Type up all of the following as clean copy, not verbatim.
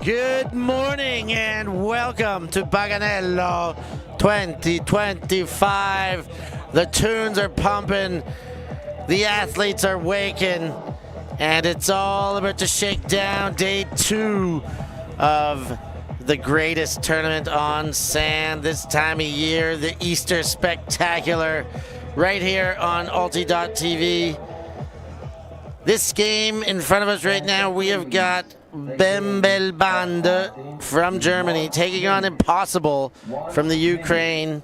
Good morning and welcome to Paganello 2025. The tunes are pumping, the athletes are waking, and it's all about to shake down day 2 of the greatest tournament on sand this time of year, the Easter Spectacular, right here on ULTI.TV. This game in front of us right now, we have got Bembelbande from Germany taking on Impossible from the Ukraine.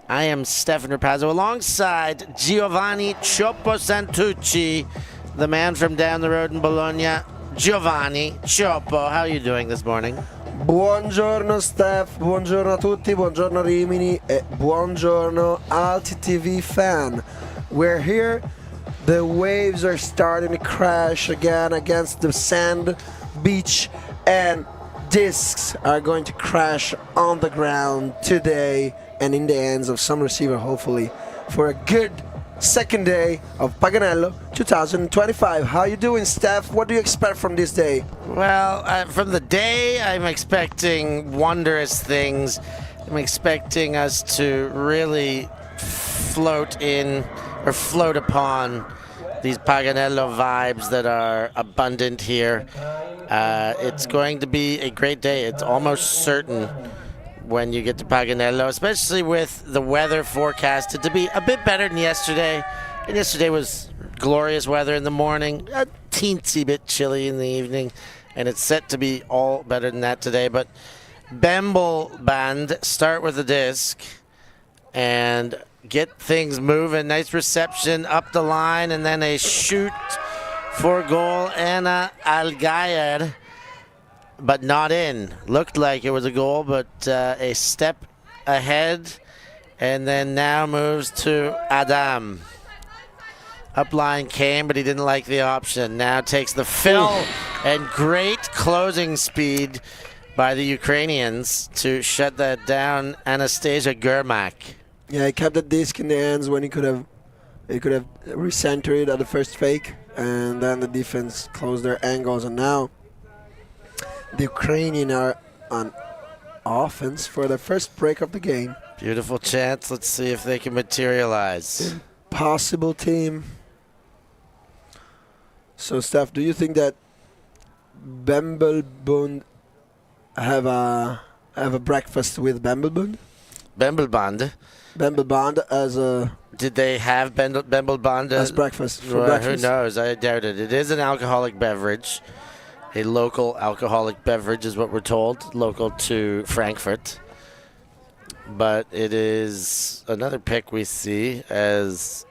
I am Stefan Rapazzo alongside Giovanni Cioppo Santucci, the man from down the road in Bologna. Giovanni Cioppo, how are you doing this morning? Buongiorno Steph, buongiorno a tutti, buongiorno Rimini e buongiorno ULTI.TV fan. We're here, the waves are starting to crash again against the sand beach, and discs are going to crash on the ground today and in the hands of some receiver, hopefully, for a good second day of Paganello 2025. How you doing, Steph? What do you expect from this day? Well, from the day, I'm expecting wondrous things. I'm expecting us to really float in or float upon these Paganello vibes that are abundant here. It's going to be a great day. It's almost certain when you get to Paganello, especially with the weather forecasted to be a bit better than yesterday. And yesterday was glorious weather in the morning, a teensy bit chilly in the evening, and it's set to be all better than that today. But Bembelbande start with the disc and get things moving. Nice reception up the line, and then a shoot for goal. Anna Algayer, but not in. Looked like it was a goal, but a step ahead, and then now moves to Adam. Upline came, but he didn't like the option. Now takes the fill, and great closing speed by the Ukrainians to shut that down. Anastasia Germak. Yeah, he kept the disc in the hands when he could have recentered it at the first fake, and then the defense closed their angles, and now the Ukrainians are on offense for the first break of the game. Beautiful chance. Let's see if they can materialize. Impossible team. So, Steph, do you think that Bembelbande have a breakfast with Bembelbande? Bembelbande. Bembelbande as a... Did they have Bembelbande as breakfast? Who knows? I doubt it. It is an alcoholic beverage. A local alcoholic beverage is what we're told, local to Frankfurt. But it is another pick we see as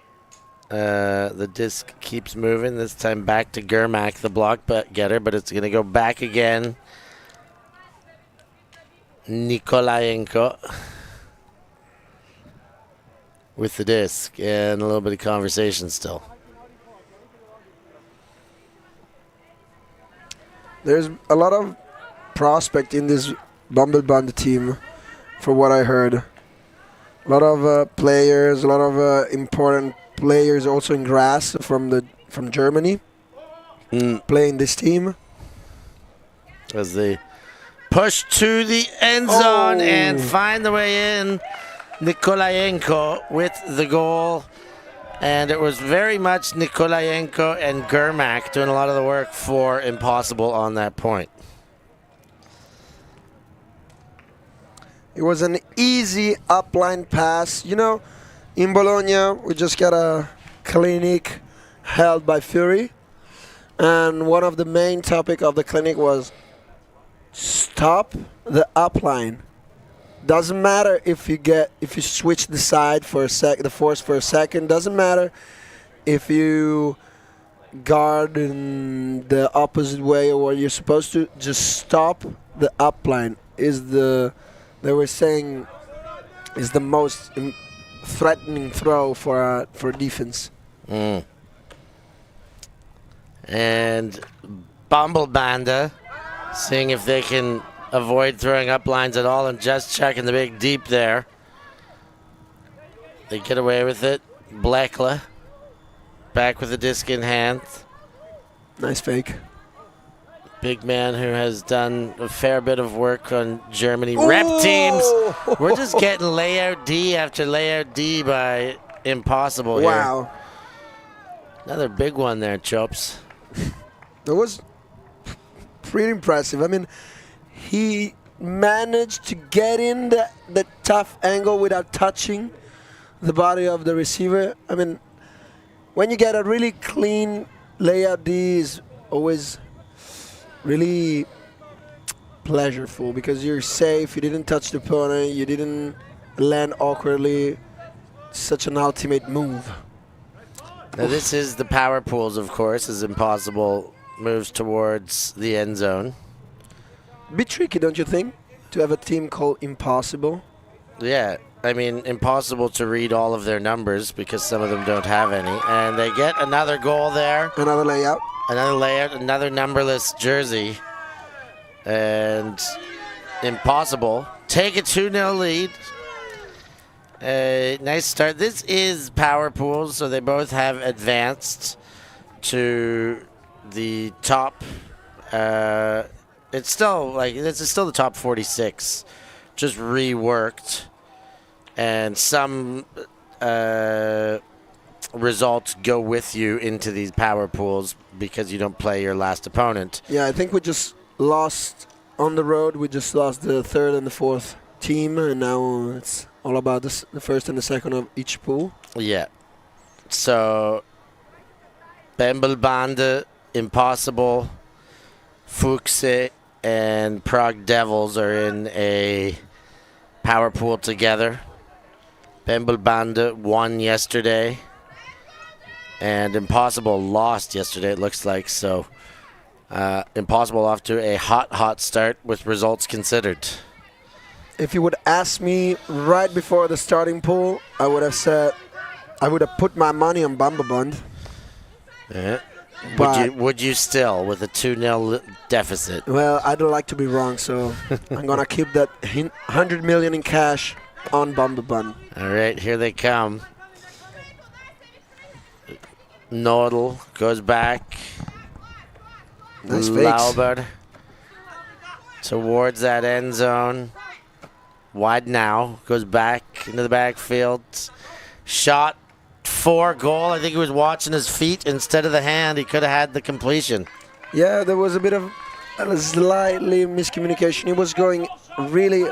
the disc keeps moving, this time back to Germak, the block getter, but it's going to go back again. Nikolayenko with the disc and a little bit of conversation still. There's a lot of prospect in this Bembelbande team, for what I heard. A lot of players, a lot of important players also in grass from Germany playing this team. As they push to the end zone and find the way in, Nikolayenko with the goal. And it was very much Nikolayenko and Germak doing a lot of the work for Impossible on that point. It was an easy upline pass. You know, in Bologna, we just got a clinic held by Fury. And one of the main topic of the clinic was stop the upline. Doesn't matter if you switch the side for the force for a second. Doesn't matter if you guard in the opposite way or what you're supposed to. Just stop the upline. They were saying is the most threatening throw for defense. And Bembelbande seeing if they can avoid throwing up lines at all and just checking the big deep there. They get away with it. Blekla back with the disc in hand. Nice fake. Big man who has done a fair bit of work on Germany rep teams. We're just getting layout D after layout D by Impossible here. Wow. Another big one there, Chops. That was pretty impressive. I mean, he managed to get in the tough angle without touching the body of the receiver. I mean, when you get a really clean layout D is always really pleasureful because you're safe, you didn't touch the opponent, you didn't land awkwardly. Such an ultimate move. Now this is the power pools, of course, as Impossible moves towards the end zone. Bit tricky, don't you think, to have a team called Impossible? Yeah, I mean, impossible to read all of their numbers because some of them don't have any. And they get another goal there. Another layout. Another layout, another numberless jersey. And Impossible take a 2-0 lead. Nice start. This is power pools, so they both have advanced to the top. It's still this is still the top 46, just reworked, and some results go with you into these power pools because you don't play your last opponent. Yeah, I think we just lost on the road. We just lost the third and the fourth team, and now it's all about the first and the second of each pool. Yeah. So, Bembelbande, Impossible, Fuchse, and Prague Devils are in a power pool together. Bembelbande won yesterday, and Impossible lost yesterday, it looks like. So, Impossible off to a hot start with results considered. If you would ask me right before the starting pool, I would have said I would have put my money on Bembelbande. Yeah. But Would you still with a 2-0 deficit? Well, I don't like to be wrong, so I'm gonna keep that 100 million in cash on Bembelbande. All right, here they come. Nodal goes back. Nice fakes. Laubert towards that end zone. Wide now, goes back into the backfield. Shot for goal. I think he was watching his feet instead of the hand. He could have had the completion. Yeah, there was a bit of a slightly miscommunication. He was going really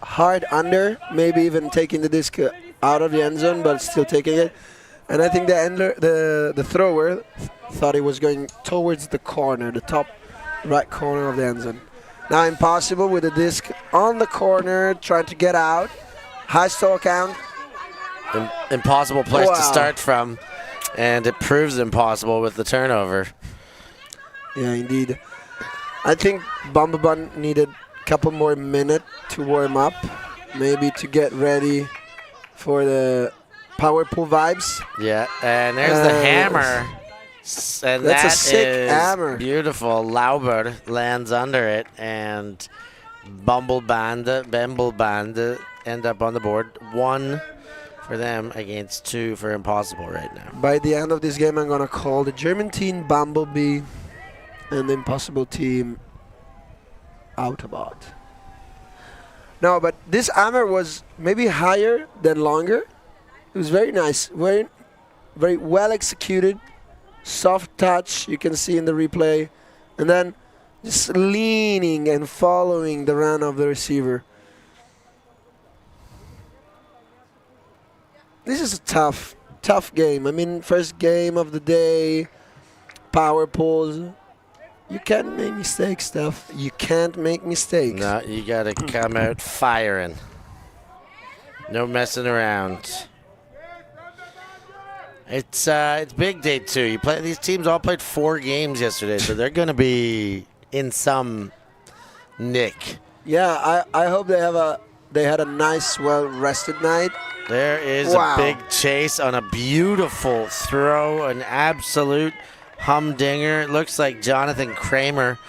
hard under, maybe even taking the disc out of the end zone, but still taking it. And I think the thrower thought he was going towards the corner, the top right corner of the end zone. Now Impossible with the disc on the corner, trying to get out. High stall count. Impossible place to start from, and it proves impossible with the turnover. Yeah, indeed. I think Bembelbande needed a couple more minutes to warm up, maybe to get ready for the power pool vibes. Yeah, and there's the hammer. And That's a that sick is hammer. Beautiful. Laubert lands under it, and Bembelbande end up on the board. 1 for them against 2 for Impossible right now. By the end of this game, I'm going to call the German team Bumblebee and the Impossible team Autobot. No, but this hammer was maybe higher than longer. It was very nice, very, very well executed. Soft touch, you can see in the replay. And then just leaning and following the run of the receiver. This is a tough game. I mean, first game of the day, power pools. You can't make mistakes, Steph. You can't make mistakes. No, you got to come out firing. No messing around. It's big day 2. You play. These teams all played 4 games yesterday, so they're going to be in some nick. Yeah, I hope they had a nice, well-rested night. There is a big chase on a beautiful throw, an absolute humdinger. It looks like Jonathan Kramer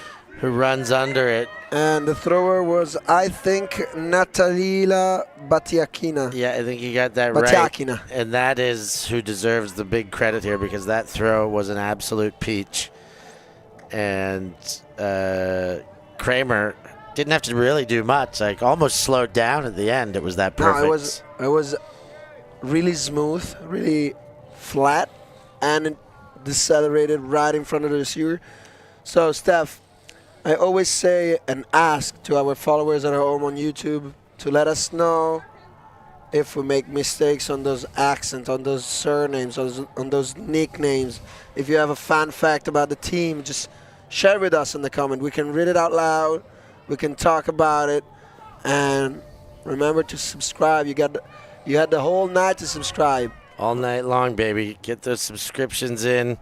who runs under it. And the thrower was, I think, Natalila Batiakina. Yeah, I think you got that Batiakina. right. And that is who deserves the big credit here because that throw was an absolute peach. and Kramer didn't have to really do much. Like almost slowed down at the end. It was that perfect. No, it was really smooth, really flat, and it decelerated right in front of the receiver. So, Steph, I always say and ask to our followers at home on YouTube to let us know if we make mistakes on those accents, on those surnames, on those nicknames. If you have a fun fact about the team, just share with us in the comment. We can read it out loud. We can talk about it. And remember to subscribe. You had the whole night to subscribe. All night long, baby. Get those subscriptions in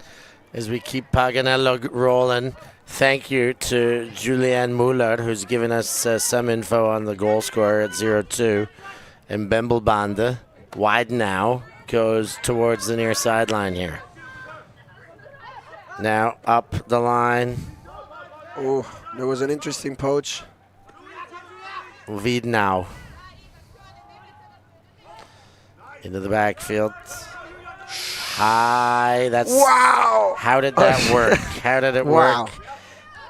as we keep Paganello rolling. Thank you to Julianne Muller, who's given us some info on the goal scorer at 0-2. And Bembelbande, wide now, goes towards the near sideline here. Now up the line. Oh, there was an interesting poach. Wiedenau. Into the backfield. High. That's wow. How did that work? How did it work?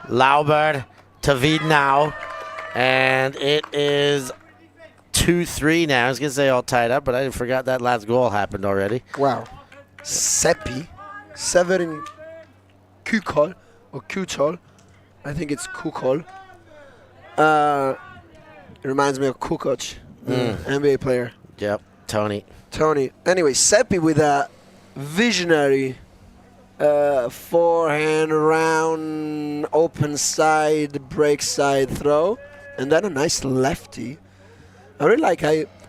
Lauber to Wiedenau. And it is 2-3 now. I was going to say all tied up, but I forgot that last goal happened already. Wow. Seppi. Severin Kukol. Or Kuchol. I think it's Kukol. It reminds me of Kukoc, the NBA player. Yep. Tony. Anyway, Seppi with a visionary forehand around open side, break side throw. And then a nice lefty. I really like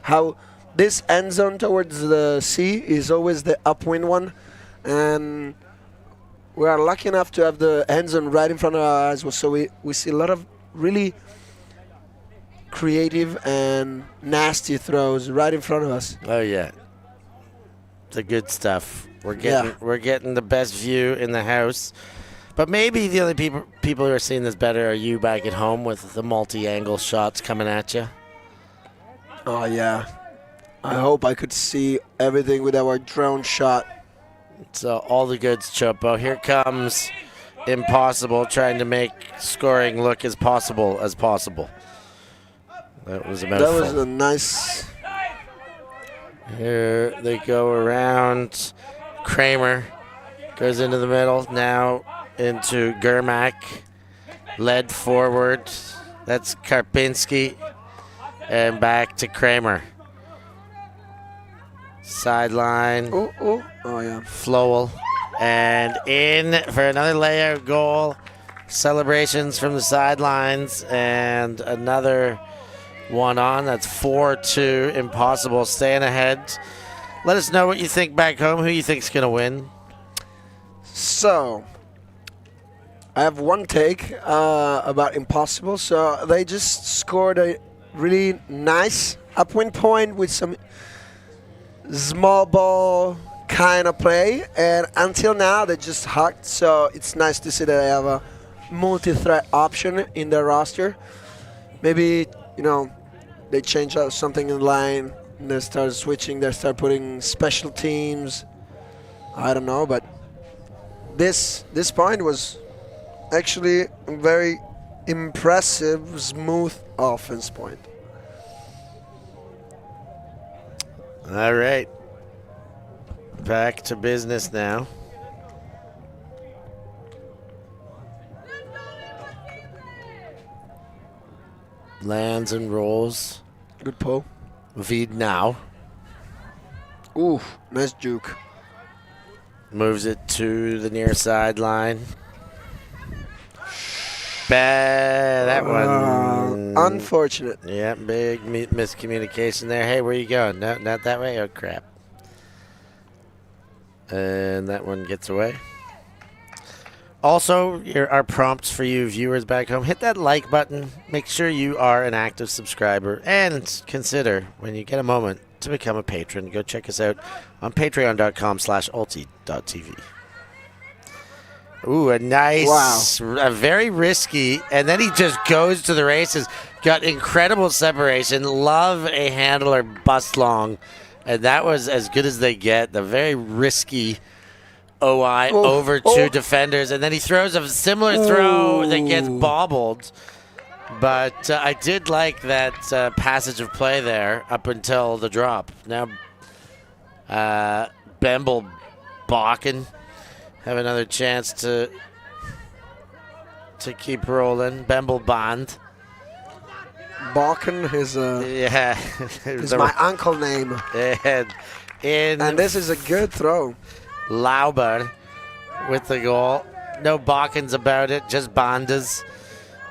how this end zone towards the sea is always the upwind one. And we are lucky enough to have the end zone right in front of our eyes. So we see a lot of really creative and nasty throws right in front of us. Oh, yeah. The good stuff. We're getting the best view in the house. But maybe the only people who are seeing this better are you back at home with the multi-angle shots coming at you. Oh, yeah. I hope I could see everything with our drone shot. So all the goods, Chopo. Here comes Impossible, trying to make scoring look as possible as possible. That was a mouthful. That was a nice... Here they go around. Kramer goes into the middle. Now into Germak. Led forward. That's Karpinski. And back to Kramer. Sideline. Oh, yeah. Flowell. And in for another layout goal. Celebrations from the sidelines. And another one on. That's 4-2. Impossible. Staying ahead. Let us know what you think back home. Who you think's going to win? So, I have one take about Impossible. So, they just scored a really nice upwind point with some small ball kind of play. And until now, they just hucked. So, it's nice to see that they have a multi-threat option in their roster. Maybe, they change out something in the line. And they start switching. They start putting special teams. I don't know, but this point was actually a very impressive, smooth offense point. All right. Back to business now. Lands and rolls. Good pull. Wiedenau. Ooh, nice juke. Moves it to the near sideline. That one. Unfortunate. Yeah, big miscommunication there. Hey, where you going? No, not that way? Oh, crap. And that one gets away. Also, here are prompts for you viewers back home. Hit that like button. Make sure you are an active subscriber. And consider, when you get a moment, to become a patron. Go check us out on patreon.com/ULTI.TV. Ooh, a nice, a very risky, and then he just goes to the races. Got incredible separation. Love a handler bust long, and that was as good as they get. The very risky OI over two defenders, and then he throws a similar throw that gets bobbled. But I did like that passage of play there up until the drop. Now, Bembelbande have another chance to keep rolling. Bembelbande. Balkan is is my uncle name. And this is a good throw. Lauber with the goal. No Balkans about it, just Bandas.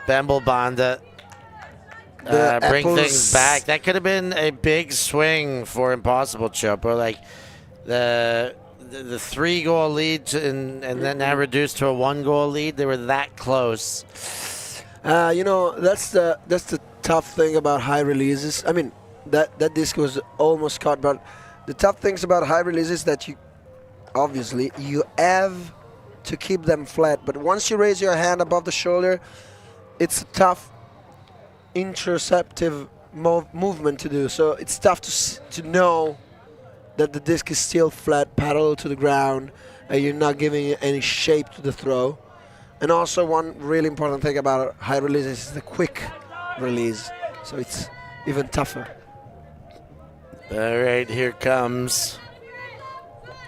Bembelbande bring things back. That could have been a big swing for Impossible Chopo. Like the 3-goal lead and then now reduced to a 1-goal lead. They were that close. That's the tough thing about high releases. I mean, that disc was almost caught, but the tough things about high releases that you have to keep them flat. But once you raise your hand above the shoulder, it's a tough interceptive movement to do. So it's tough to know that the disc is still flat, parallel to the ground, and you're not giving it any shape to the throw. And also one really important thing about high releases is the quick release. So it's even tougher. All right, here comes.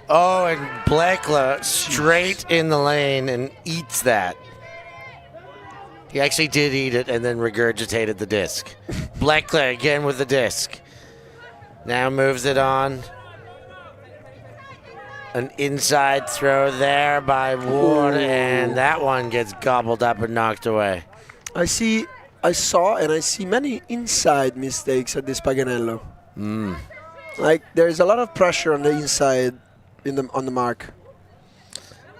Oh, and Blekla straight in the lane and eats that. He actually did eat it and then regurgitated the disc. Blekla again with the disc. Now moves it on. An inside throw there by Ward, and that one gets gobbled up and knocked away. I see many inside mistakes at this Paganello. Like there's a lot of pressure on the inside on the mark.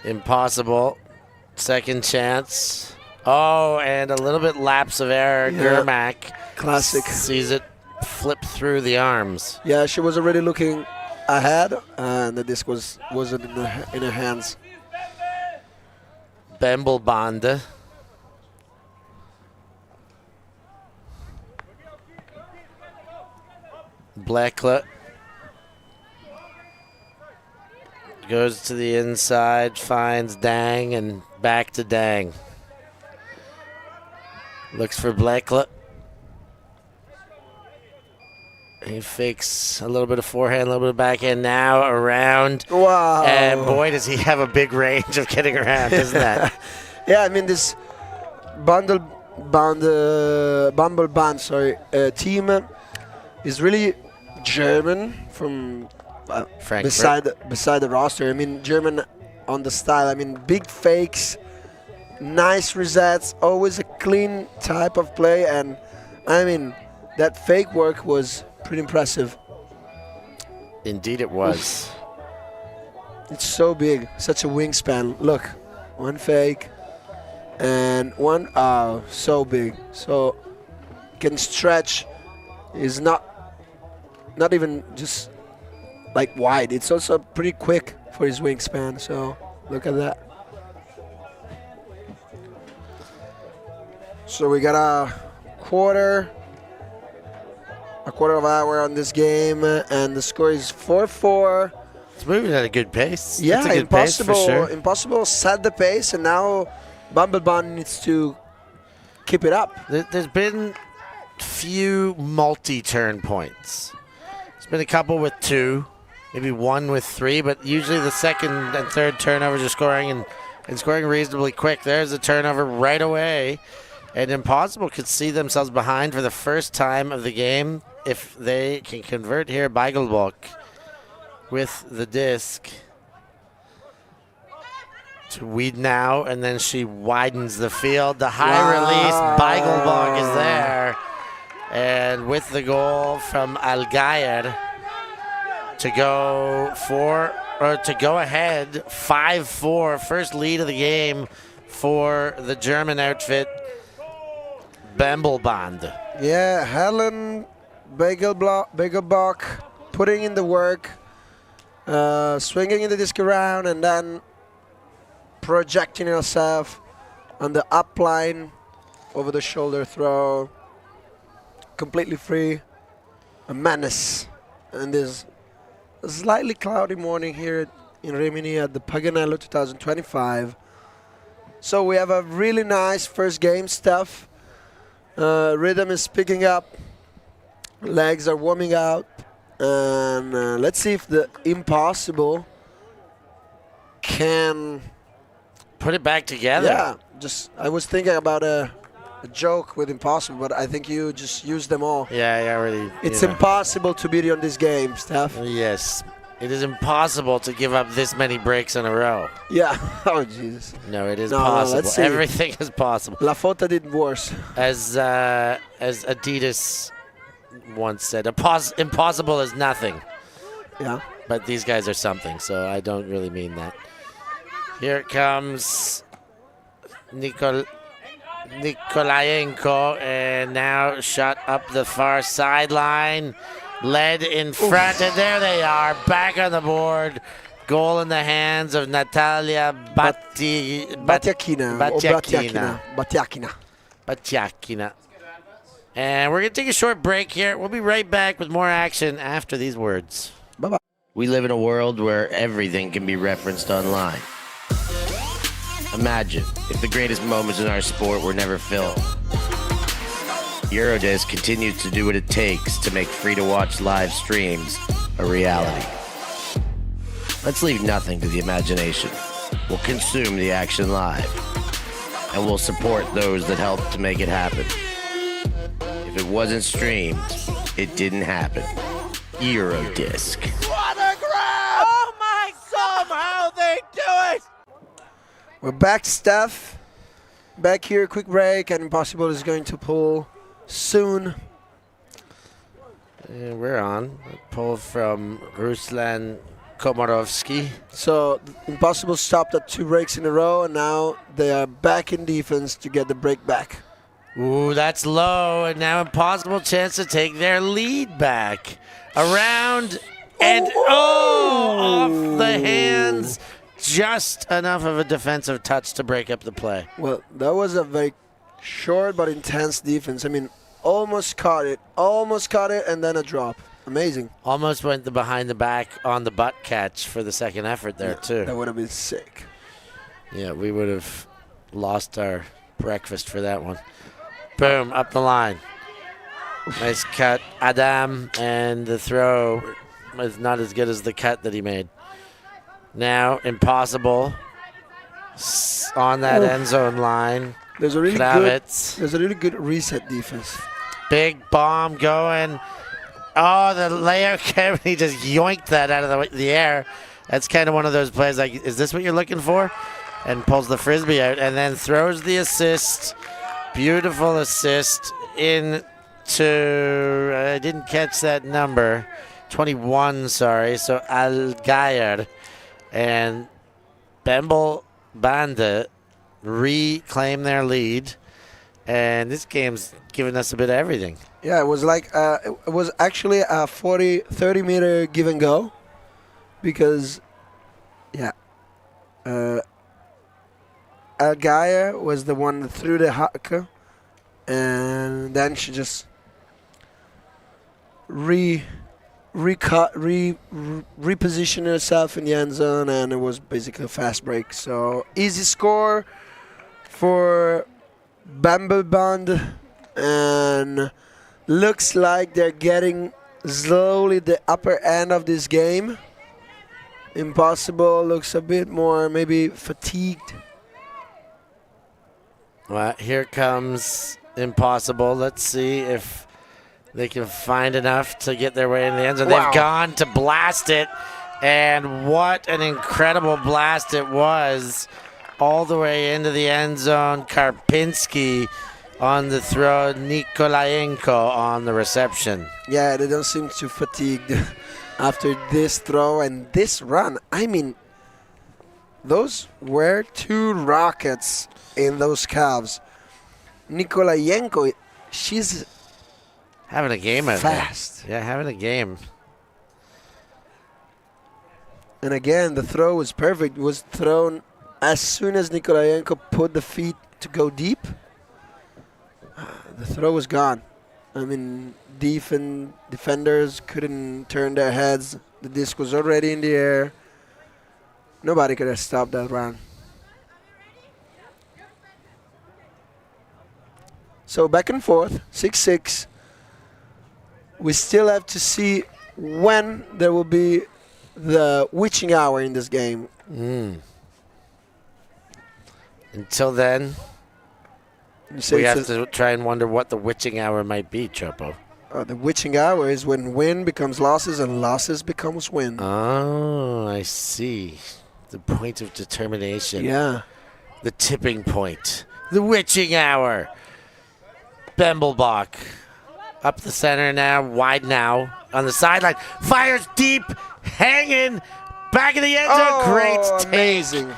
Impossible. Second chance. Oh, and a little bit lapse of error. Yeah. Germak. Classic. Sees it flip through the arms. Yeah, she was already looking ahead, and the disc wasn't in her hands. Bembelbande. Blekla goes to the inside, finds Dang, and back to Dang. Looks for Blekla. He fakes a little bit of forehand, a little bit of backhand. Now around. Wow. And boy, does he have a big range of getting around, doesn't that? Yeah, I mean, this Bembelbande team is really German from beside the roster. I mean, German on the style. I mean, big fakes, nice resets, always a clean type of play. And, I mean, that fake work was pretty impressive. Indeed it was. It's so big, such a wingspan. Look, one fake and one, so big. So can stretch, is not even just like wide. It's also pretty quick for his wingspan. So look at that. So we got a quarter of hour on this game, and the score is 4-4. It's moving at a good pace. Yeah, it's a good pace for sure. Impossible set the pace, and now Bembelbande needs to keep it up. There's been few multi-turn points. There's been a couple with 2, maybe 1 with 3, but usually the second and third turnovers are scoring and scoring reasonably quick. There's a turnover right away, and Impossible could see themselves behind for the first time of the game if they can convert here. Beigelbock with the disc to Wiedenau, and then she widens the field. The high release, Beigelbock is there. And with the goal from Algayer to go ahead 5-4, first lead of the game for the German outfit, Bembelbande. Yeah, Helen Beigelbock putting in the work, swinging the disc around, and then projecting herself on the up line over the shoulder throw. Completely free, a menace. And there's a slightly cloudy morning here in Rimini at the Paganello 2025. So we have a really nice first game, Steph. Rhythm is picking up, legs are warming out, and let's see if the impossible can put it back together. Yeah, just I was thinking about a joke with impossible, but I think you just used them all. Yeah, I already. It's impossible to beat you on this game, Steph. Yes, it is impossible to give up this many breaks in a row. Yeah. Oh Jesus. No, it is No, possible. let's see. Everything is possible. La Fota did worse. As Adidas once said, impossible is nothing. Yeah. But these guys are something, so I don't really mean that. Here comes Nikolayenko, and now shot up the far sideline. Led in front, and there they are, back on the board. Goal in the hands of Natalia Batiakina. Batiakina. And we're going to take a short break here. We'll be right back with more action after these words. Bye-bye. We live in a world where everything can be referenced online. Imagine if the greatest moments in our sport were never filmed. Eurodisc continues to do what it takes to make free-to-watch live streams a reality. Let's leave nothing to the imagination. We'll consume the action live, and we'll support those that help to make it happen. If it wasn't streamed, it didn't happen. Eurodisc. What a grab! Oh my, somehow they do it! We're back, Steph. Back here, quick break, and Impossible is going to pull soon. And we're on. A pull from Ruslan Komarovsky. So Impossible stopped at 2 breaks in a row, and now they are back in defense to get the break back. Ooh, that's low, and now Impossible chance to take their lead back. Around, and off the hands. Just enough of a defensive touch to break up the play. Well, that was a very short but intense defense. I mean, almost caught it, and then a drop. Amazing. Almost went the behind the back on the butt catch for the second effort there, too. That would have been sick. Yeah, we would have lost our breakfast for that one. Boom, up the line. Nice cut, Adam, and the throw was not as good as the cut that he made. Now, Impossible on that end zone line. There's a really Kravitz. There's a really good reset defense. Big bomb going. Oh, the layer came. He just yoinked that out of the air. That's kind of one of those plays like, is this what you're looking for? And pulls the Frisbee out and then throws the assist. Beautiful assist into, I didn't catch that number. 21, sorry. So Algayer and Bembelbande reclaim their lead. And this game's giving us a bit of everything. Yeah, it was like it was actually a 30 meter give and go, because Algayer was the one that threw the haka, and then she just repositioned herself in the end zone, and it was basically a fast break. So easy score for Bembelbande, and looks like they're getting slowly the upper end of this game. Impossible looks a bit more maybe fatigued. Well, here comes Impossible. Let's see if they can find enough to get their way in the end zone. Wow. They've gone to blast it, and what an incredible blast it was. All the way into the end zone. Karpinski on the throw. Nikolayenko on the reception. Yeah, they don't seem too fatigued after this throw and this run. I mean, those were 2 rockets in those calves. Nikolayenko, she's having a game out fast. there. Yeah, having a game. And again, the throw was perfect. It was thrown as soon as Nikolayenko put the feet to go deep. The throw was gone. I mean, defenders couldn't turn their heads. The disc was already in the air. Nobody could have stopped that round. So back and forth, 6-6. We still have to see when there will be the witching hour in this game. Until then, we have to try and wonder what the witching hour might be, Chopo. The witching hour is when win becomes losses and losses becomes win. Oh, I see. The point of determination. Yeah. The tipping point. The witching hour. Bembelbande. Up the center now. Wide now. On the sideline. Fires deep. Hanging. Back of the end zone. Great take. Amazing.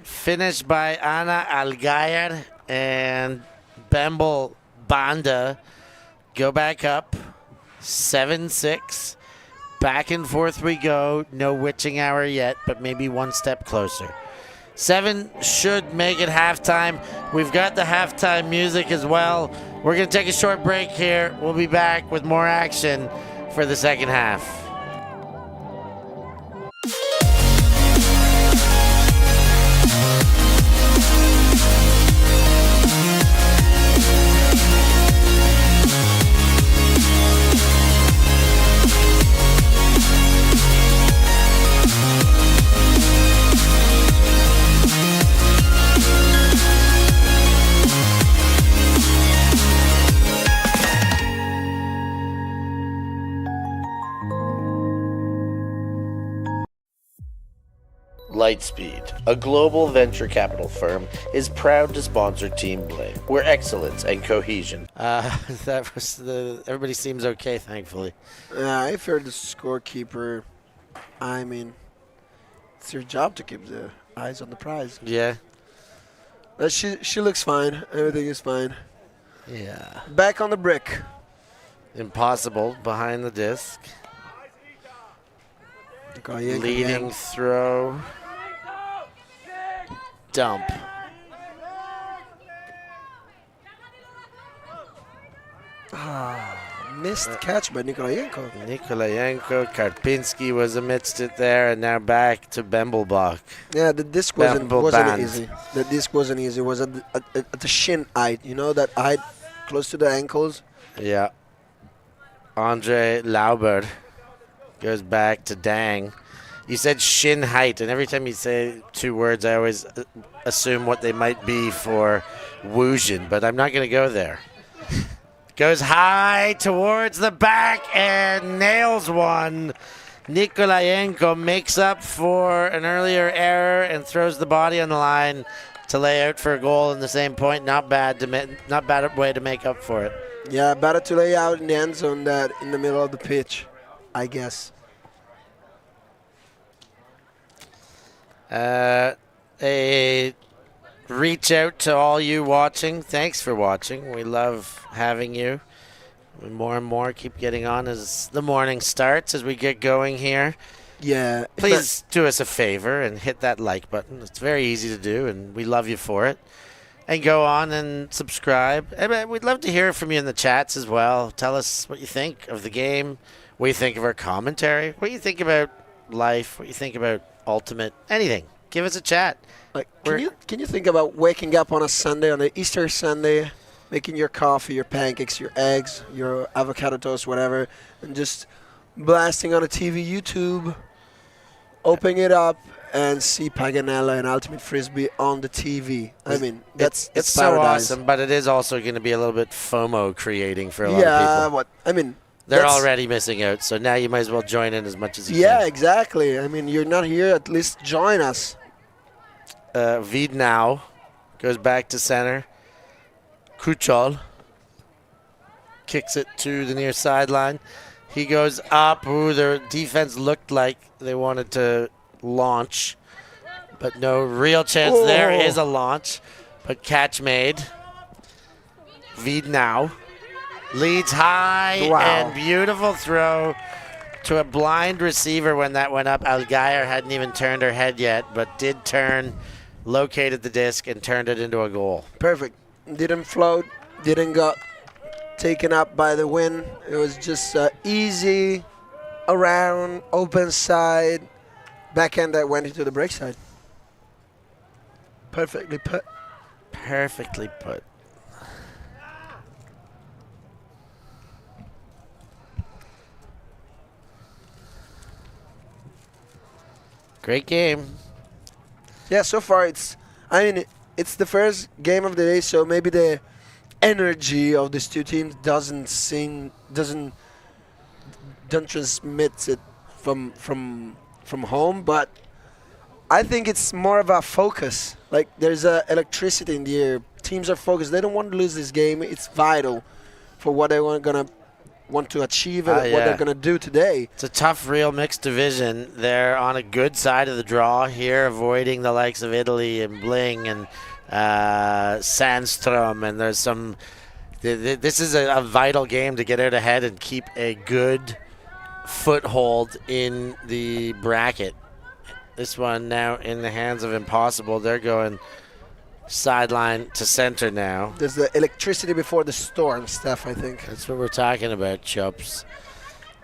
Finished by Ana Algayer and Bembelbande. Go back up. 7-6. Back and forth we go. No witching hour yet, but maybe one step closer. 7 should make it halftime. We've got the halftime music as well. We're going to take a short break here. We'll be back with more action for the second half. Lightspeed, a global venture capital firm, is proud to sponsor Team Blade, where excellence and cohesion. That was everybody seems okay, thankfully. If you're the scorekeeper, I mean, it's your job to keep the eyes on the prize. Yeah. But she looks fine. Everything is fine. Yeah. Back on the brick. Impossible behind the disc. Leading throw. Dump. Missed catch by Nikolayenko. Nikolayenko, Karpinski was amidst it there, and now back to Bembelbande. Yeah, the disc wasn't easy. The disc wasn't easy. It was at the shin height. You know, that height close to the ankles. Yeah. Andre Lauber goes back to Dang. You said shin height, and every time you say two words, I always assume what they might be for Wujin, but I'm not going to go there. Goes high towards the back and nails one. Nikolayenko makes up for an earlier error and throws the body on the line to lay out for a goal in the same point. Not bad way to make up for it. Yeah, better to lay out in the end zone than in the middle of the pitch, I guess. A reach out to all you watching. Thanks for watching. We love having you. More and more keep getting on as the morning starts, as we get going here. Yeah. Please do us a favor and hit that like button. It's very easy to do, and we love you for it. And go on and subscribe. And we'd love to hear from you in the chats as well. Tell us what you think of the game, what you think of our commentary, what you think about life, what you think about Ultimate, anything. Give us a chat. Like, can you think about waking up on a Sunday, on the Easter Sunday, making your coffee, your pancakes, your eggs, your avocado toast, whatever, and just blasting on a TV, YouTube, opening it up, and see Paganello and Ultimate Frisbee on the TV. I mean, it's so awesome, but it is also going to be a little bit FOMO creating for a lot of people. They're already missing out, so now you might as well join in as much as you can. Yeah, exactly. I mean, you're not here, at least join us. Vidnau goes back to center. Kuchol kicks it to the near sideline. He goes up. Ooh, their defense looked like they wanted to launch, but no real chance. Oh. There is a launch, but catch made. Vidnau leads high and beautiful throw to a blind receiver when that went up. Algayer hadn't even turned her head yet, but did turn, located the disc, and turned it into a goal. Perfect. Didn't float, didn't got taken up by the wind. It was just easy, around, open side, backhand that went into the break side. Perfectly put. Perfectly put. Great game. Yeah, so far it's the first game of the day, so maybe the energy of these two teams doesn't transmit it from home, but I think it's more of a focus. Like there's a electricity in the air. Teams are focused. They don't want to lose this game. It's vital for what they want to achieve and what they're gonna do today. It's a tough, real mixed division. They're on a good side of the draw here, avoiding the likes of Italy and Bling and Sandstrom. And there's some. This is a vital game to get out ahead and keep a good foothold in the bracket. This one now in the hands of Impossible. They're going sideline to center now. There's the electricity before the storm, Steph, I think. That's what we're talking about, Chops.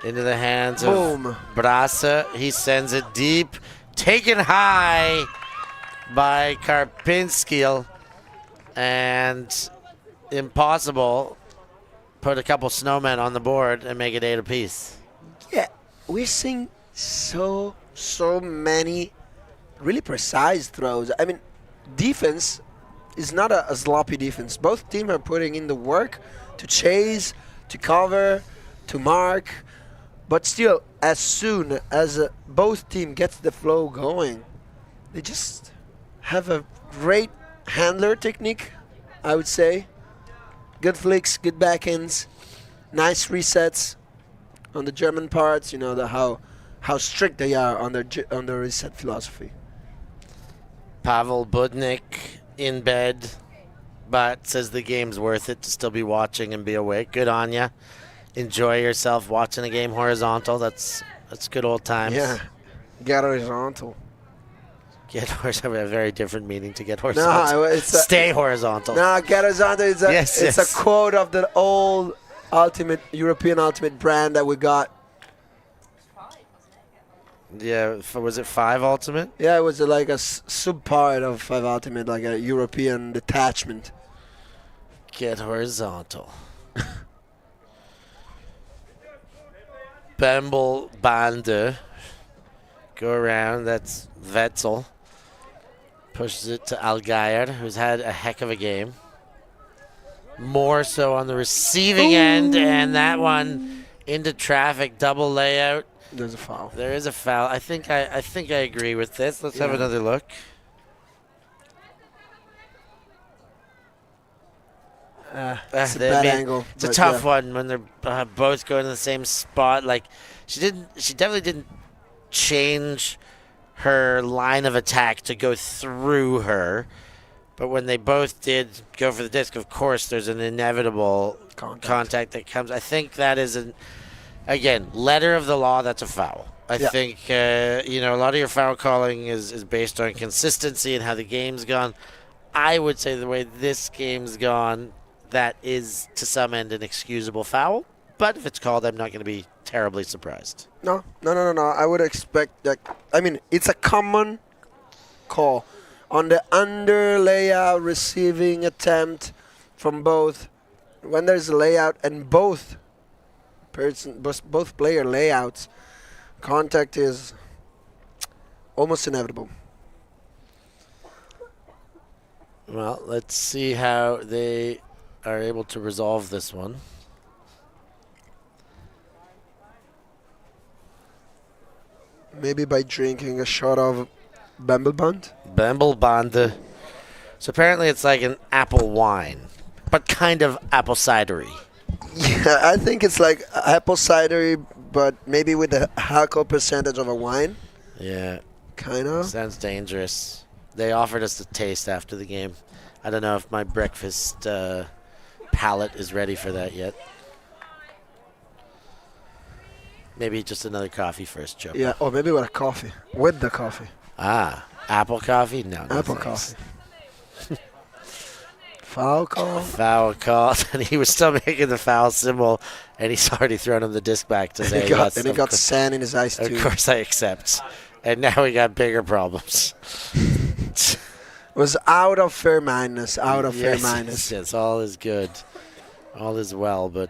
Into the hands Boom. of Brasa. He sends it deep. Taken high by Karpinski. And Impossible put a couple snowmen on the board and make it 8 apiece. Yeah, we're seeing so many really precise throws. I mean, defense is not a sloppy defense. Both teams are putting in the work to chase, to cover, to mark. But still, as soon as both team gets the flow going, they just have a great handler technique, I would say. Good flicks, good backhands, nice resets on the German parts. You know how strict they are on their reset philosophy. Pavel Budnik in bed, but says the game's worth it to still be watching and be awake. Good on ya. Enjoy yourself watching a game horizontal. That's good old times. Yeah, get horizontal. Get horizontal. A very different meaning to get horizontal. No, it's stay horizontal. No, get horizontal. It's a quote of the old European Ultimate brand that we got. Yeah, was it 5 Ultimate? Yeah, it was like a sub part of 5 Ultimate, like a European detachment. Get horizontal. Bembelbande. Go around. That's Wetzel. Pushes it to Algayer, who's had a heck of a game. More so on the receiving end, and that one into traffic. Double layout. There's a foul. There is a foul. I think I agree with this. Let's have another look. It's a bad angle. It's a tough one when they're both going to the same spot. Like she definitely didn't change her line of attack to go through her, but when they both did go for the disc, of course, there's an inevitable contact that comes. I think that is again, letter of the law. That's a foul. I think a lot of your foul calling is based on consistency and how the game's gone. I would say the way this game's gone, that is to some end an excusable foul. But if it's called, I'm not going to be terribly surprised. No. I would expect that. I mean, it's a common call on the under layout receiving attempt from both. When there's a layout and both player layouts, contact is almost inevitable. Well, let's see how they are able to resolve this one. Maybe by drinking a shot of Bembelbande. Bembelbande. So apparently it's like an apple wine, but kind of apple cidery. Yeah, I think it's like apple cidery, but maybe with the alcohol percentage of a wine. Yeah. Kind of. Sounds dangerous. They offered us a taste after the game. I don't know if my breakfast palate is ready for that yet. Maybe just another coffee first, Joe. Yeah, or maybe with a coffee. With the coffee. Ah, apple coffee? No, apple thanks. coffee. Foul call. Foul call. And he was still making the foul symbol, and he's already thrown him the disc back to say he got sand in his eyes, too. Of course I accept. and now we got bigger problems. Was out of fair mindedness. Out of fair Yes, mindedness. yes, all is good. All is well, but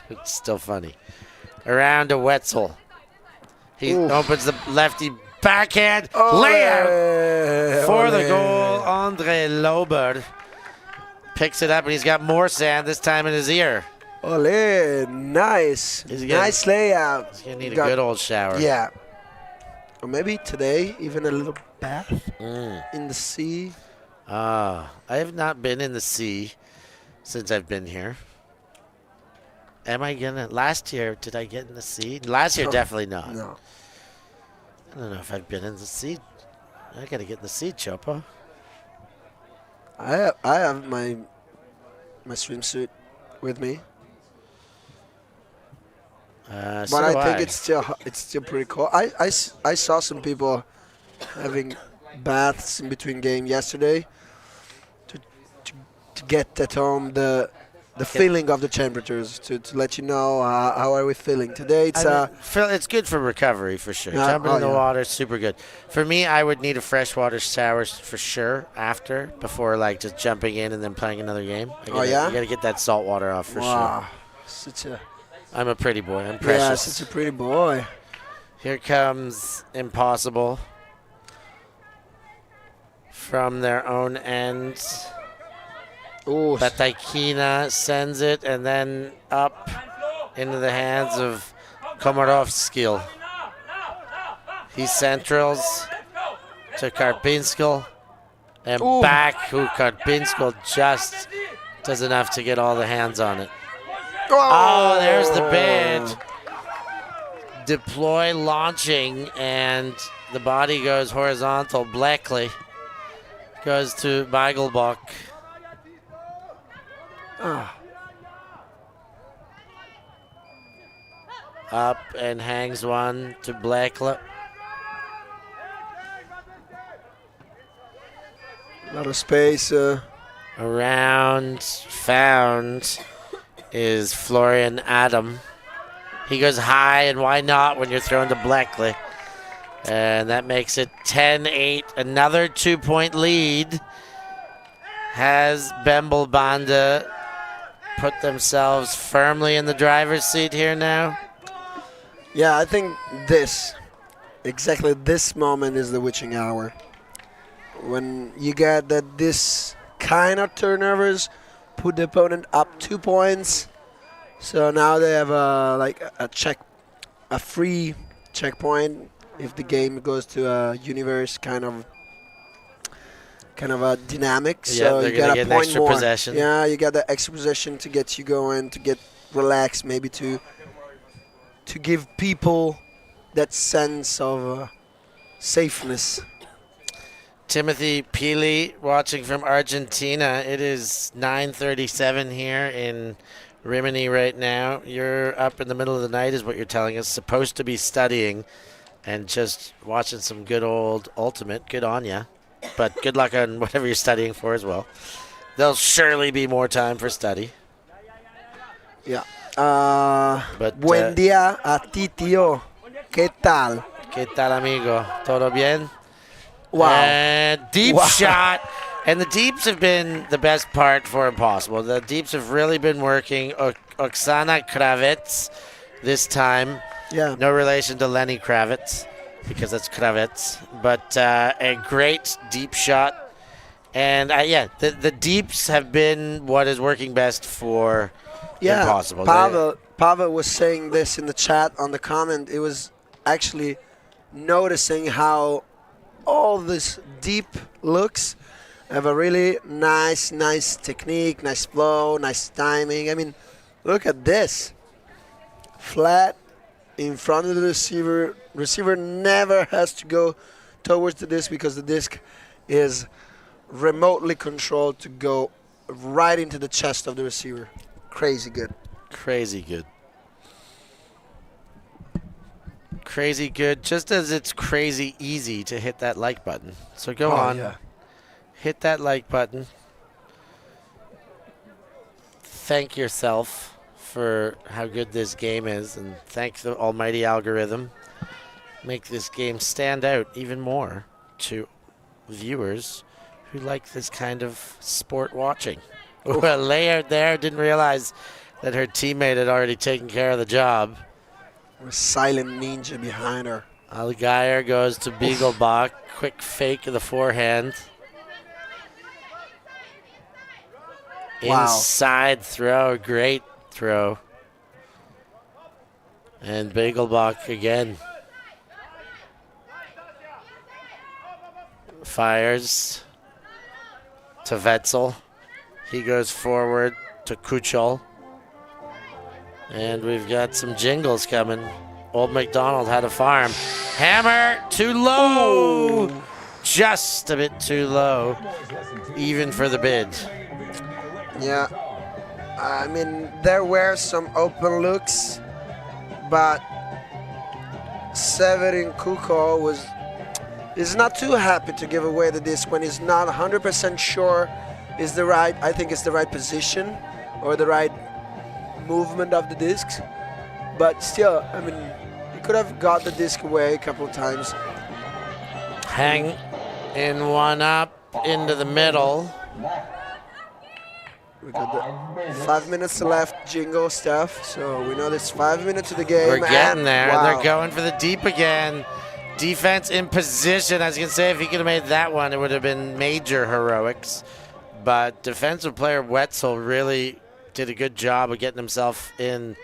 it's still funny. Around to Wetzel. He Oof. opens the lefty backhand layout for the goal. Andre Lober picks it up, and he's got more sand, this time in his ear. Ole, nice. Nice layout. He's going to need a good old shower. Yeah. Or maybe today, even a little bath in the sea. I have not been in the sea since I've been here. Am I going to? Last year, did I get in the sea? Last year, definitely not. No. I don't know if I've been in the sea. I got to get in the sea, Chopo. I have my swimsuit with me. So But I do think it's still pretty cool. I saw some people having baths in between game yesterday to get at home the feeling of the temperatures to let you know how are we feeling today. It's it's good for recovery for sure. Yeah, Jumping in the water is super good. For me, I would need a freshwater shower for sure before like just jumping in and then playing another game. You got to get that salt water off for sure. I'm a pretty boy. I'm precious. Yeah, such a pretty boy. Here comes Impossible from their own end. Ooh. Bataikina sends it and then up into the hands of Komarovskil. He centrals to Karpinskil and back, who Karpinskil just does enough to get all the hands on it. Oh, there's the bid. Deploy launching, and the body goes horizontal. Blackley goes to Beigelbach. Up and hangs one to Blackley. A lot of space. Around found is Florian Adam. He goes high, and why not when you're thrown to Blackley? And that makes it 10-8. Another 2-point lead. Has Bembelbande put themselves firmly in the driver's seat here now? Yeah, I think exactly this moment is the witching hour. When you get that this kind of turnovers put the opponent up 2 points. So now they have a free checkpoint if the game goes to a universe kind of a dynamic. So they're you got a point extra more. possession. Yeah, you got the extra possession to get you going, to get relaxed, maybe to give people that sense of safeness. Timothy Pili watching from Argentina. It is 9:37 here in Rimini right now. You're up in the middle of the night is what you're telling us. Supposed to be studying and just watching some good old Ultimate. Good on ya. But good luck on whatever you're studying for as well. There'll surely be more time for study. Yeah. Buen día a ti, tío. ¿Qué tal? ¿Qué tal, amigo? ¿Todo bien? Wow. Deep shot. And the deeps have been the best part for Impossible. The deeps have really been working. Oksana Kravets this time. Yeah. No relation to Lenny Kravitz because that's Kravets. But a great deep shot. And, the deeps have been what is working best for Impossible. Pavel was saying this in the chat on the comment. It was actually noticing how all this deep looks have a really nice technique, nice flow, nice timing. I mean, look at this. Flat in front of the receiver. Receiver never has to go towards the disc because the disc is remotely controlled to go right into the chest of the receiver. Crazy good. Crazy good. Crazy good, just as it's crazy easy to hit that like button. So go on. Yeah. Hit that like button. Thank yourself for how good this game is, and thank the almighty algorithm. make this game stand out even more to viewers who like this kind of sport watching. Well, layout there, didn't realize that her teammate had already taken care of the job. A silent ninja behind her. Algeyer goes to Bembelbande. Quick fake of the forehand. Wow. Inside throw, great throw. And Bembelbande again. Fires to Wetzel. He goes forward to Kuchel. And we've got some jingles coming. Old MacDonald had a farm. Hammer too low. Ooh. Just a bit too low. Even for the bid. Yeah. I mean, there were some open looks, but Severin Kuko is not too happy to give away the disc when he's not 100% sure is the right, I think it's the right position or the right movement of the discs. But still, I mean, he could have got the disc away a couple of times. Hang in one up into the middle. We got the 5 minutes left jingle stuff, so we know there's 5 minutes to the game. We're getting and there. wow. They're going for the deep again. Defense in position. I was going to say, if he could have made that one, it would have been major heroics. But defensive player Wetzel really did a good job of getting himself in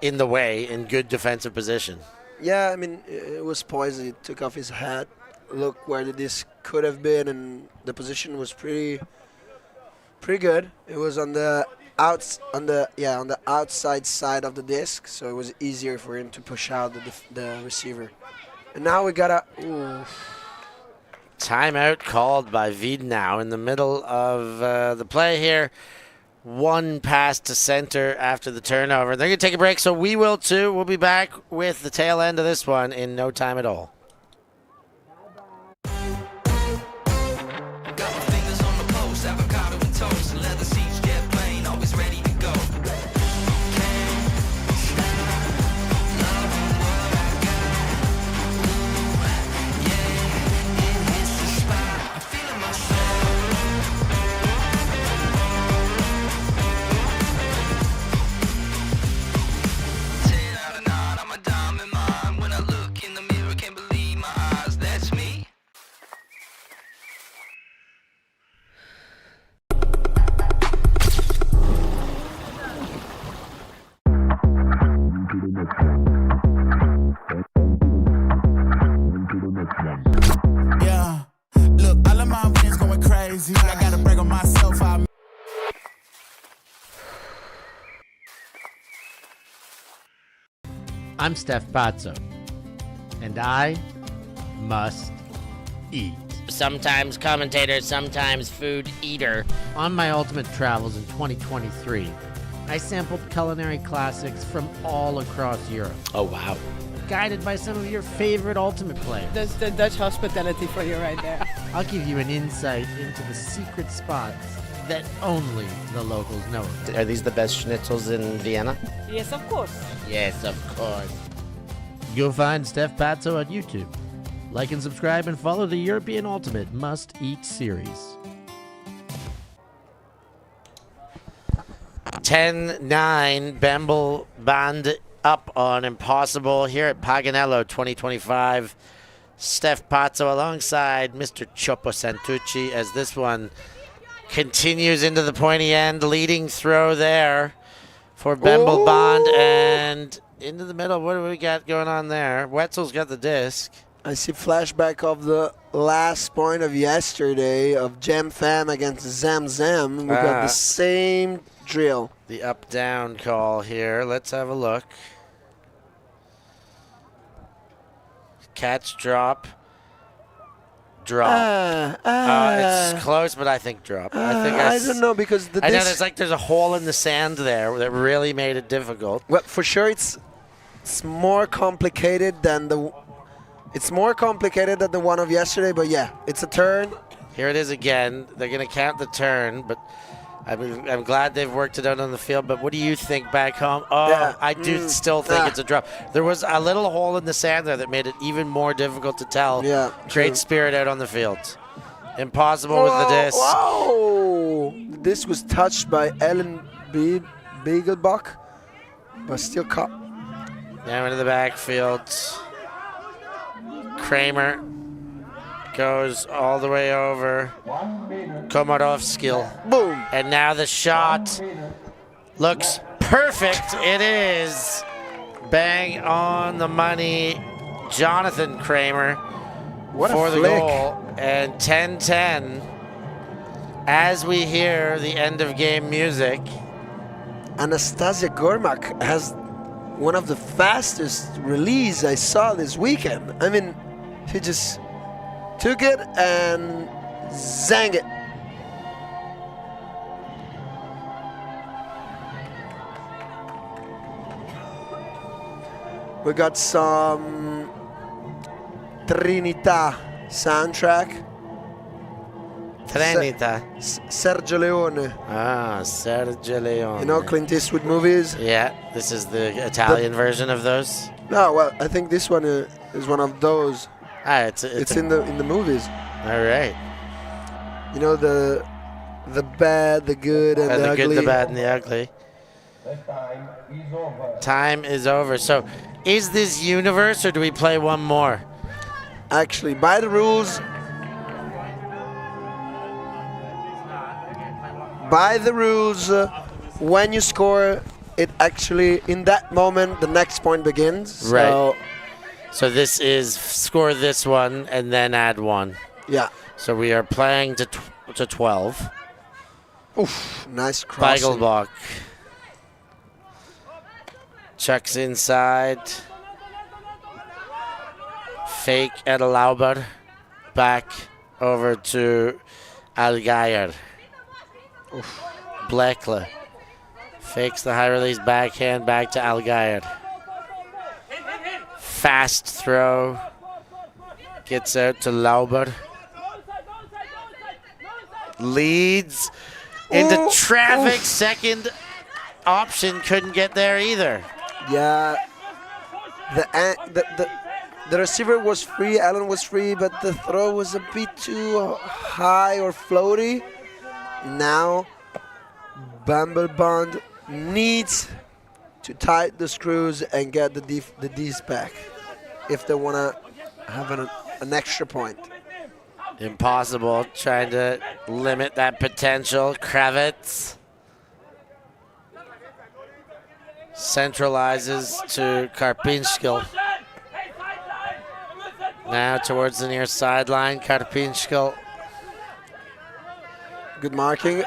the way in good defensive position. Yeah, I mean, it was poised. He took off his hat, looked where the disc could have been, and the position was pretty good. It was on the outside side of the disc, so it was easier for him to push out the receiver. And now we got a timeout called by Wiedenau in the middle of the play here. One pass to center after the turnover. They're going to take a break, so we will too. We'll be back with the tail end of this one in no time at all. Yeah, look, all of my friends going crazy. I gotta brag on myself. I'm Steph Pazzo, and I must eat. Sometimes commentator, sometimes food eater. On my ultimate travels in 2023, I sampled culinary classics from all across Europe, Oh, wow. guided by some of your favorite ultimate players. That's the Dutch hospitality for you right there. I'll give you an insight into the secret spots that only the locals know of. Are these the best schnitzels in Vienna? Yes, of course. Yes, of course. Go find Steph Pazzo on YouTube. Like and subscribe and follow the European Ultimate Must Eat series. 10-9, Bembelbande up on Impossible here at Paganello 2025. Steph Pazzo alongside Mr. Chopo Santucci as this one continues into the pointy end. Leading throw there for Bembelbande and into the middle. What do we got going on there? Wetzel's got the disc. I see flashback of the last point of yesterday of Jam Fam against Zam Zam. We got the same drill. The up-down call here. Let's have a look. Catch, drop. It's close, but I think drop. I don't know because I know there's a hole in the sand there that really made it difficult. Well, for sure it's more complicated than the one of yesterday. But yeah, it's a turn. Here it is again. They're going to count the turn, but I'm glad they've worked it out on the field, but what do you think back home? Oh, Yeah. I do still think it's a drop. There was a little hole in the sand there that made it even more difficult to tell. Yeah, Great true. spirit out on the field. Impossible with the disc. Whoa! This was touched by Ellen Begelbach, but still caught. Now into the backfield. Kramer goes all the way over. Komarovskill. Boom! And now the shot looks perfect. It is. Bang on the money. Jonathan Kramer What a for the flick. goal. And 10-10 as we hear the end of game music. Anastasia Gormak has one of the fastest release I saw this weekend. I mean, she just took it and zang it. We got some Trinità soundtrack. Trinita. Sergio Leone. Ah, Sergio Leone. You know Clint Eastwood movies? Yeah, this is the Italian version of those. No, well, I think this one is one of those. Ah, It's in the movies. All right. You know the bad, the good, and the ugly. good, the bad, and the ugly. Time is over. So, is this universe, or do we play one more? Actually, by the rules, when you score, it actually in that moment the next point begins. So, Right. So this is score this one and then add one. yeah. So we are playing to 12. Oof, nice crossing. Bembelbande chucks inside. Fake at Lauber. Back over to Algayer. Blekle fakes the high release backhand back to Algayer. Fast throw. Gets out to Lauber. Leads into Ooh, traffic. oof. Second option couldn't get there either. Yeah. The receiver was free, Allen was free, but the throw was a bit too high or floaty. Now, Bembelbande needs to tighten the screws and get the D's back if they want to have an extra point. Impossible, trying to limit that potential. Kravitz centralizes to Karpinskil. Now towards the near sideline, Karpinskil Good marking.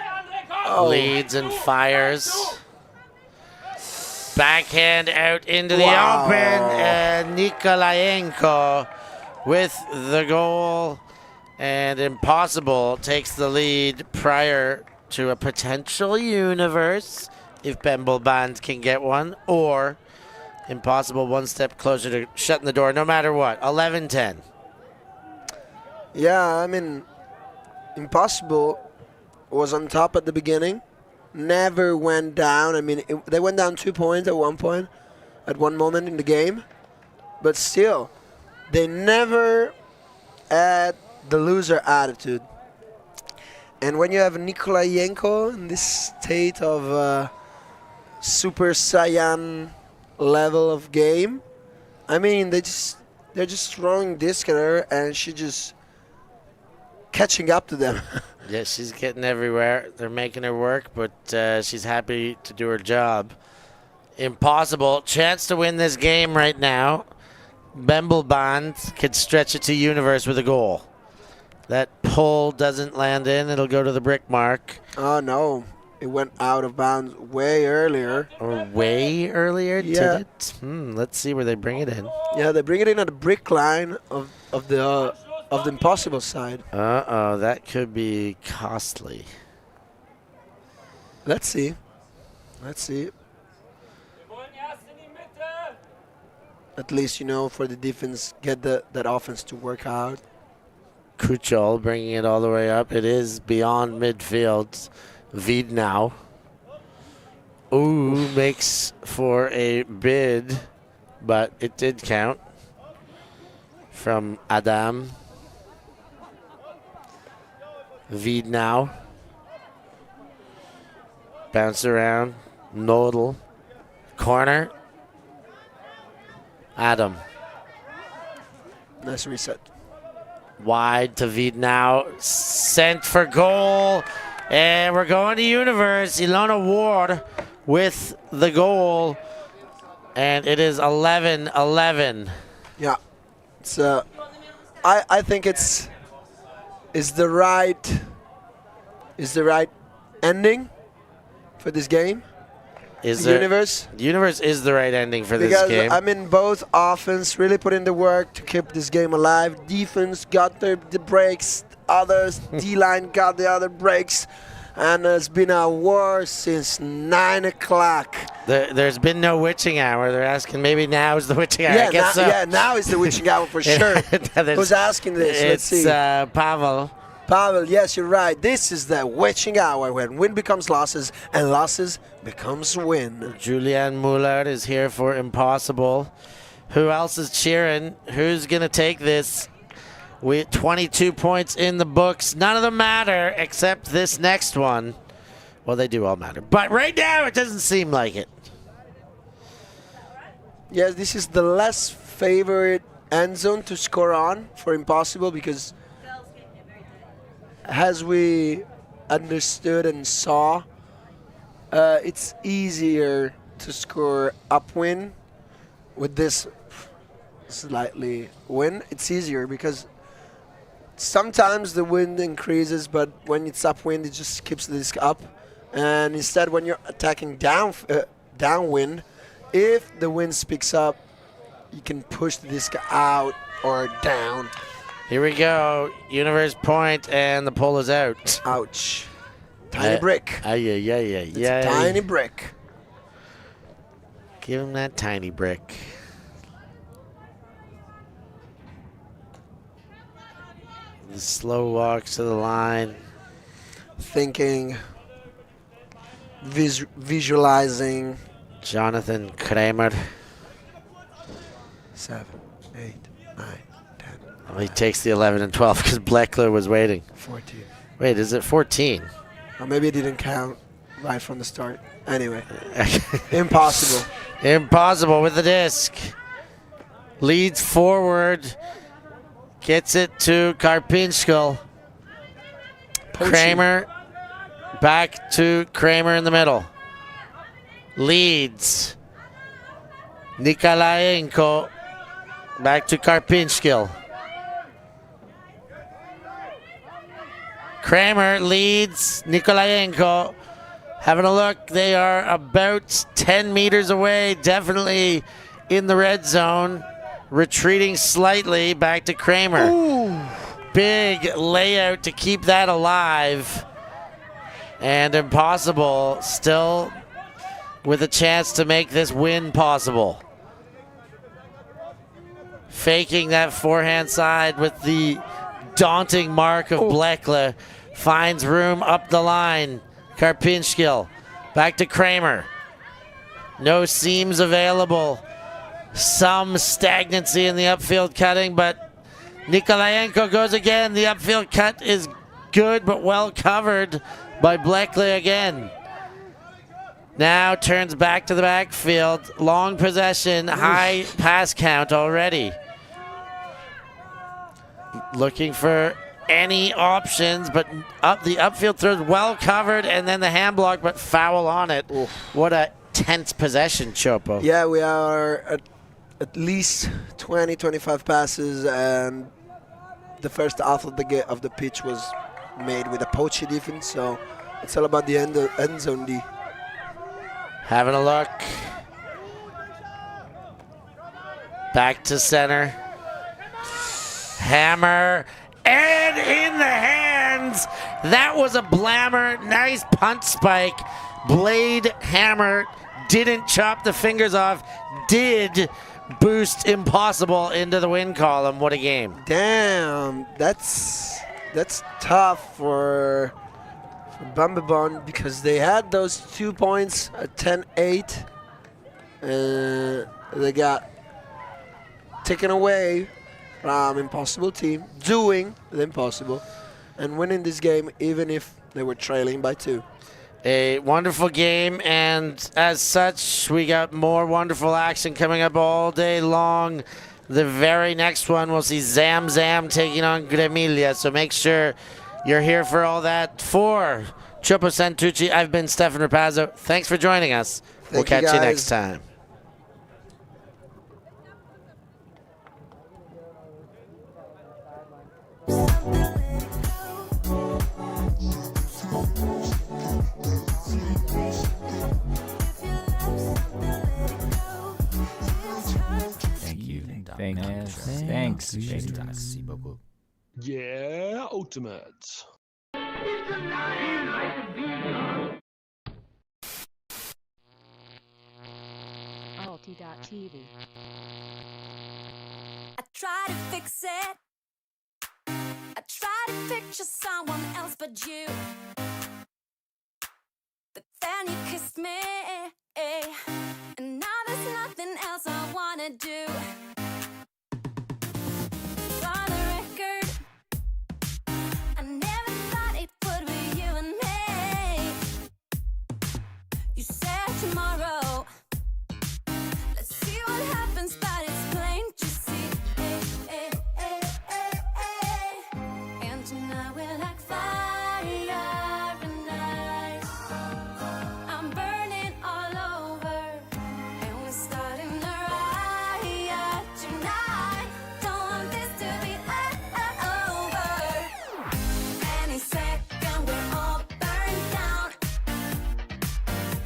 Oh. leads and fires. Backhand out into the Wow. open, and Nikolayenko with the goal. And Impossible takes the lead prior to a potential universe if Bembelbande can get one, or Impossible one step closer to shutting the door no matter what. 11-10. Yeah, I mean, Impossible was on top at the beginning, never went down. I mean, they went down 2 points at one moment in the game, but still, they never had the loser attitude. And when you have Nikolayenko in this state of Super Saiyan level of game, I mean, they're just throwing disc at her, and she just catching up to them. Yeah, she's getting everywhere. They're making her work, but she's happy to do her job. Impossible. Chance to win this game right now. Bembelbande could stretch it to universe with a goal. That pull doesn't land in. It'll go to the brick mark. Oh, no. It went out of bounds way earlier. Or way earlier, Yeah. did it? Let's see where they bring it in. Yeah, they bring it in at the brick line of the Impossible side. Uh-oh, that could be costly. Let's see. At least, for the defense, get that offense to work out. Kuchel bringing it all the way up. It is beyond midfield. Wiedenau. Ooh, makes for a bid, but it did count from Adam. Wiedenau. Bounce around. Nodal. Corner. Adam. Nice reset. Wide to Wiedenau. Sent for goal. And we're going to Universe. Ilona Ward with the goal. And it is 11-11. Yeah. It's I think it's the right ending for this game. Universe. Universe is the right ending for this Because, game. I mean, both offense really put in the work to keep this game alive. Defense got the breaks. Others, D-line got the other breaks. And it's been a war since 9 o'clock. There's been no witching hour. They're asking maybe now is the witching hour. Yeah, I guess so. yeah, now is the witching hour for sure. Who's asking this? Let's see. It's Pavel. Pavel, yes, you're right. This is the witching hour when win becomes losses and losses becomes win. Julian Muller is here for impossible. Who else is cheering? Who's going to take this? We 22 points in the books. None of them matter except this next one. Well, they do all matter. But right now, it doesn't seem like it. Yes, this is the less favorite end zone to score on for impossible because as we understood and saw, it's easier to score upwind with this slightly wind. It's easier because sometimes the wind increases, but when it's upwind, it just keeps the disc up. And instead, when you're attacking downwind, if the wind picks up, you can push the disc out or down. Here we go. Universe point, and the pull is out. Ouch. Tiny brick. Yeah. Tiny brick. Give him that tiny brick. The slow walks to the line. Thinking, visualizing. Jonathan Kramer. 7, 8, 9, 10. Oh, he takes the 11 and 12 because Bleckler was waiting. 14. Wait, is it 14? Or maybe it didn't count right from the start. Anyway, impossible. Impossible with the disc. Leads forward. Gets it to Karpinskal. Kramer. Back to Kramer in the middle. Leads. Nikolayenko. Back to Karpinskal. Kramer leads Nikolayenko. Having a look, they are about 10 meters away, definitely in the red zone. Retreating slightly back to Kramer. Ooh. Big layout to keep that alive. And impossible still with a chance to make this win possible. Faking that forehand side with the daunting mark of Bleckler. Finds room up the line. Karpinskal. Back to Kramer. No seams available. Some stagnancy in the upfield cutting, but Nikolayenko goes again. The upfield cut is good, but well covered by Bleckler again. Now turns back to the backfield. Long possession, high pass count already. Looking for any options, but the upfield throws well covered, and then the hand block, but foul on it. Oof. What a tense possession, Chopo. Yeah, we are at least 20, 25 passes, and the first half of the pitch was made with a poachy defense, so it's all about the end zone D. Having a look. Back to center. Hammer. And in the hands. That was a blammer. Nice punt spike. Blade hammer. Didn't chop the fingers off. Did boost impossible into the win column. What a game. Damn, that's tough for for Bembelbande because they had those 2 points at 10-8. They got taken away from Impossible Team, doing the impossible, and winning this game even if they were trailing by 2. A wonderful game, and as such, we got more wonderful action coming up all day long. The very next one, we'll see Zam Zam taking on Gremiglia, so make sure you're here for all that. For Chopo Santucci, I've been Stefan Rapazzo. Thanks for joining us. We'll Thank you, catch you guys. next time. Thanks. Merci beaucoup. Yeah, Ultimate. ULTI.TV. I try to fix it. I try to picture someone else but you. But then you kissed me.